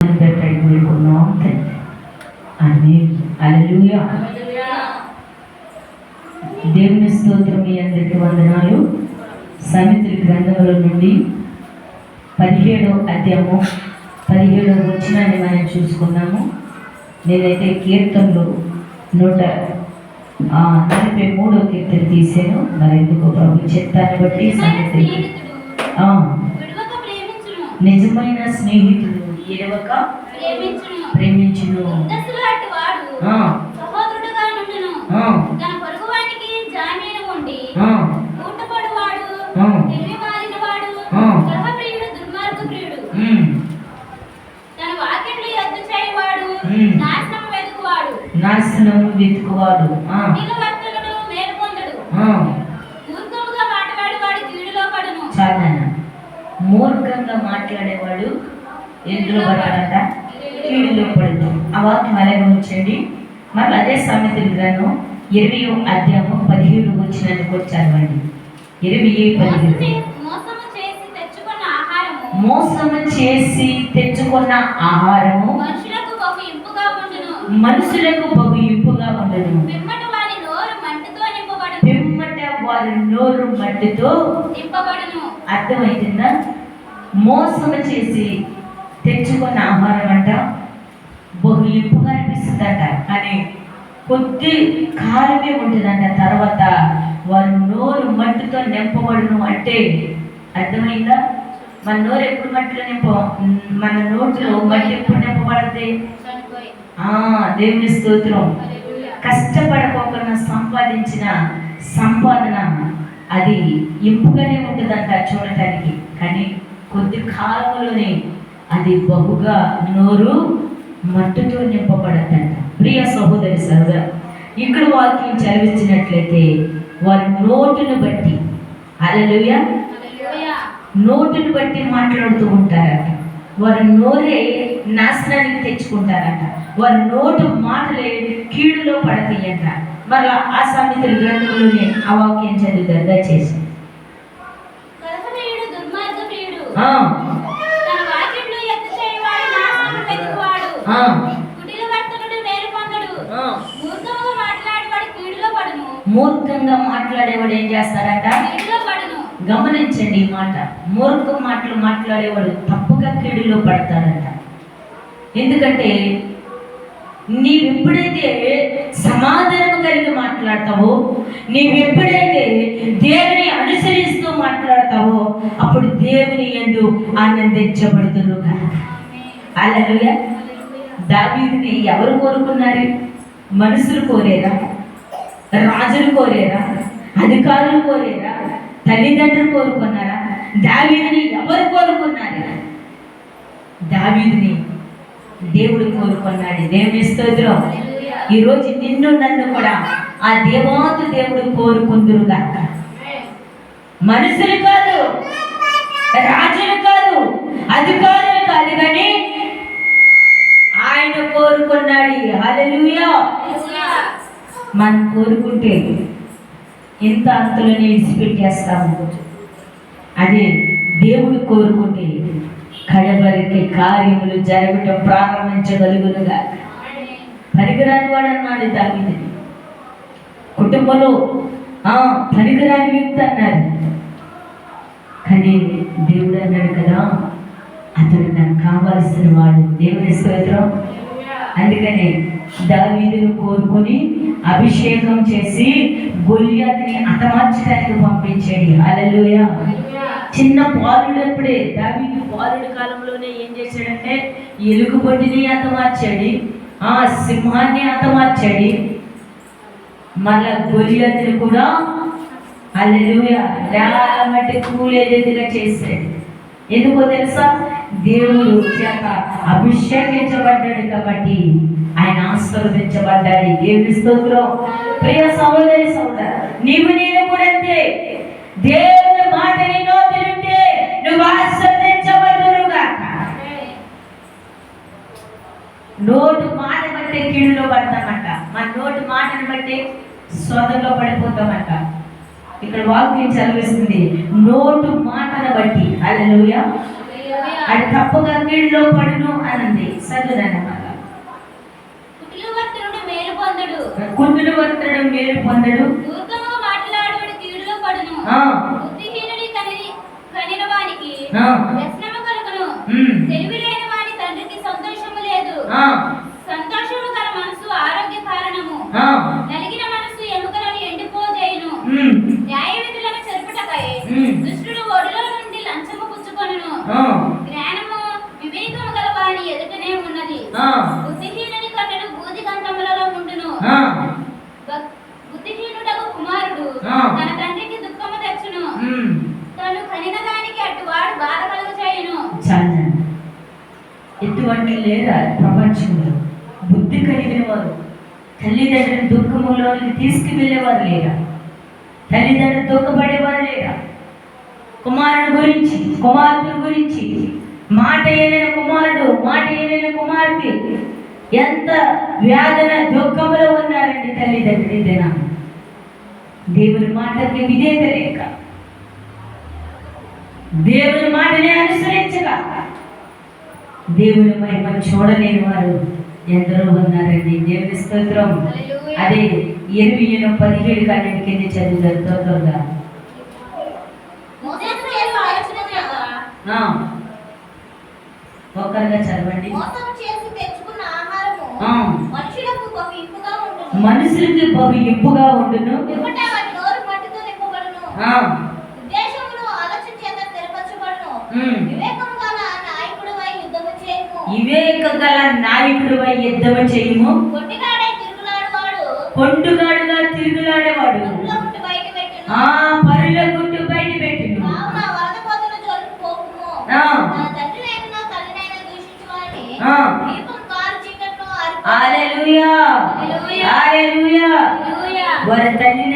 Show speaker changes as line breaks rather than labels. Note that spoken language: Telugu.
వేడుకున్నాం తండ్రి. హల్లెలూయా. దేవుని స్తోత్రం. మీ అందరికీ వందనాలు. సామెతల గ్రంథముల నుండి 17వ అధ్యాయము 17వ వచనాన్ని మనం చూసుకున్నాము. నేనైతే కీర్తనలు 143వ కీర్తన తీసాను. మరి ఎందుకో ప్రభు చిత్తాన్ని బట్టి నిజమైన స్నేహితుడు ఎడవక ప్రేమించును. నాశనం వెతుకువాడు చాలా మూర్ఖంగా మాట్లాడేవాడు ఎందులో పడతాడంట? కీడులో పడదు. ఆ వాక్యం అలాగే ఉంచండి. మరి అదే సామెతల గ్రంథం 20వ అధ్యాయం 17 వచనానికి కూడా చదవండి. 20:17 మోసము చేసి తెచ్చుకున్న ఆహారము మనుషులకు బహు ఇంపుగా ఉండదు. పిమ్మట వారి నోరు మట్టితో అర్థమవుతుందా? మోసము చేసి తెచ్చుకున్న ఆహారం అంట బహు ఇంపుగా అనిపిస్తుందంట, కానీ కొద్ది కాలమే ఉంటుందంట. తర్వాత వారి నోరు మట్టితో నింపబడును అంటే అర్థమైందా? మన నోరు ఎప్పుడు మట్టిలో మన నోట్లో మట్టి ఎప్పుడు నింపబడద్ది? దేవుని స్తోత్రం. కష్టపడకోకుండా సంపాదించిన సంపాదన అది ఇంపుగానే ఉంటుందంట చూడటానికి, కానీ కొద్ది కాలంలోనే అది బహుగా నోరు మట్టితో నింపబడద్దంట. ప్రియ సహోదరి సహోదర, ఇక్కడ వాక్యం చదివించినట్లయితే వారి నోటును బట్టి, హల్లెలూయా, నోటును బట్టి మాట్లాడుతూ ఉంటారట. వారి నోరే నాశనానికి తెచ్చుకుంటారట. వారి నోటు మాటలే కీడులో పడతాయంట. మరి ఆ సామెతల గ్రంథంలోనే ఆ వాక్యం చదువుతారు దయచేసి. మూర్ఖంగా మాట్లాడేవాడు ఏం చేస్తారంట? గమనించండి ఈ మాట. మూర్ఖ మాటలు మాట్లాడేవాడు తప్పుగా కీడులో పడతాడంట. ఎందుకంటే నీవెప్పుడైతే సమాధానం కలిగి మాట్లాడతావో, నీవెప్పుడైతే దేవుని అనుసరిస్తూ మాట్లాడతావో, అప్పుడు దేవుని యందు ఆనందించబడుతురు. హల్లెలూయా. దావీదుని ఎవరు కోరుకున్నారు? మనుషులు కోరేరా? రాజులు కోరేరా? అధికారులు కోరేరా? తల్లిదండ్రులు కోరుకున్నారా? దావీదుని ఎవరు కోరుకున్నారు? దావీదుని దేవుడు కోరుకున్నాడు. దేవుని స్తోత్రం. ఈరోజు నిన్ను నన్ను కూడా ఆ దేవాతి దేవుడు కోరుకుందురుగా. మనుషులు కాదు, రాజులు కాదు, అధికారులు కాదు, కానీ ఆయన కోరుకున్నాడు. హల్లెలూయా. మనం కోరుకుంటే ఎంత అంతలోనే విడిచిపెట్టేస్తాము. అదే దేవుడు కోరుకుంటే కడవరికి కార్యములు జరగటం ప్రారంభించగలుగునుగా. పనికిరాని వాడు అన్నాడు దావీదుని. కుటుంబంలో పనికిరాని వ్యక్తి అన్నారు, కానీ దేవుడు అన్నాడు కదా, అతడు నాకు కావాల్సిన వాడు. దేవుని స్తోత్రం. అందుకని దావీదును కోరుకొని అభిషేకం చేసి గొల్యాతుని హతమార్చడానికి పంపించాడు. హల్లెలూయా. చిన్న బాలుడు అప్పుడే, దావీదు బాలుడి కాలంలోనే ఏం చేశాడంటే ఎలుగుబంటిని హతమార్చాడు, సింహాన్ని హతమార్చాడు, మళ్ళా గొల్యాతుని కూడా హల్లెలూయా మట్టి కూలేదిగా చేశాడు. ఎందుకో తెలుసా? దేవుడు చేత అభిషేకించబడ్డాడు కాబట్టి ఆయన ఆశీర్వదించబడ్డాడు. దేవుని స్తోత్రం. ప్రియ సహోదరి సహోదర, నీవు నేను కూడా అంతే. దేవుని మాట నీ నోటినుంటే నువ్వు ఆశీర్వదించబడుదురుగా. నోటు మాట బట్టి కీడులో పడతామంట. మన నోటు మాటను బట్టి సోదరులో పడిపోతామంట. ఇక్కడ వాక్యం చదివిస్తుంది నోటు మాటను బట్టి. హల్లెలూయా. అది తప్పగా కీడులో పడును అనంది. చదువుదన్నమాట.
కుటిలవర్తనుడు మేలు పొందడు,
కుటిలవర్తనుడు మేలు పొందడు,
మూర్ఖముగా మాట్లాడువాడు కీడులో పడును. బుద్ధిహీనుడి కనిన వానికి వ్యసనము కలుగును. తెలివిలేని వాని తండ్రికి సంతోషము లేదు. సంతోషము గల మనసు ఆరోగ్య కారణము. నలిగిన మనసు ఎముకలను ఎండిపోజేయును. న్యాయ విధులను చెరుపుటకై దుష్టుడు ఒడిలో నుండి లంచము పుచ్చుకొనును. జ్ఞానము వివేకము గల వాని ఎదుటనే ఉన్నది. బుద్ధిహీనుని కన్నులు బూది గంధములలో ఉండును. బుద్ధిహీనుడగు కుమారుడు తన తండ్రికి దుఃఖము తెచ్చును. తను కనిన దానికి అటువాడు బాధ కలుగు చేయును.
ఎటువంటి లేదా ప్రపంచంలో బుద్ధి కలిగిన వారు తల్లిదండ్రుల దుఃఖములో తీసుకువెళ్ళేవారు లేరా? తల్లిదండ్రులు దుఃఖపడేవారు లేరా? కుమారుడు గురించి, కుమార్తెల గురించి, మాట ఏలైన కుమారుడు, మాట ఏలైన కుమార్తె ఎంత వ్యాధన దుఃఖంలో ఉన్నారండి తల్లిదండ్రులు. ఇదేనా దేవుని మాటకి విధేయత లేక, దేవుని మాటని అనుసరించక, దేవుని మహిమ చూడలేని వారు ఎందరో ఉన్నారండి. దేవుని స్తోత్రం. అదే 20:17 కానీ కింద చదువుతారు త్వరగా. ఒక్కరుగా చదవండి. మనుషులకి బహు ఇంపుగా ఉండును. వివేక గల నాయకుడివై యుద్ధము చేయము. కొంటుగాడుగా తిరుగులాడేవాడు పరుల గుట్టు బయట పెట్టిను. హల్లెలూయా, హల్లెలూయా. వారి తల్లిని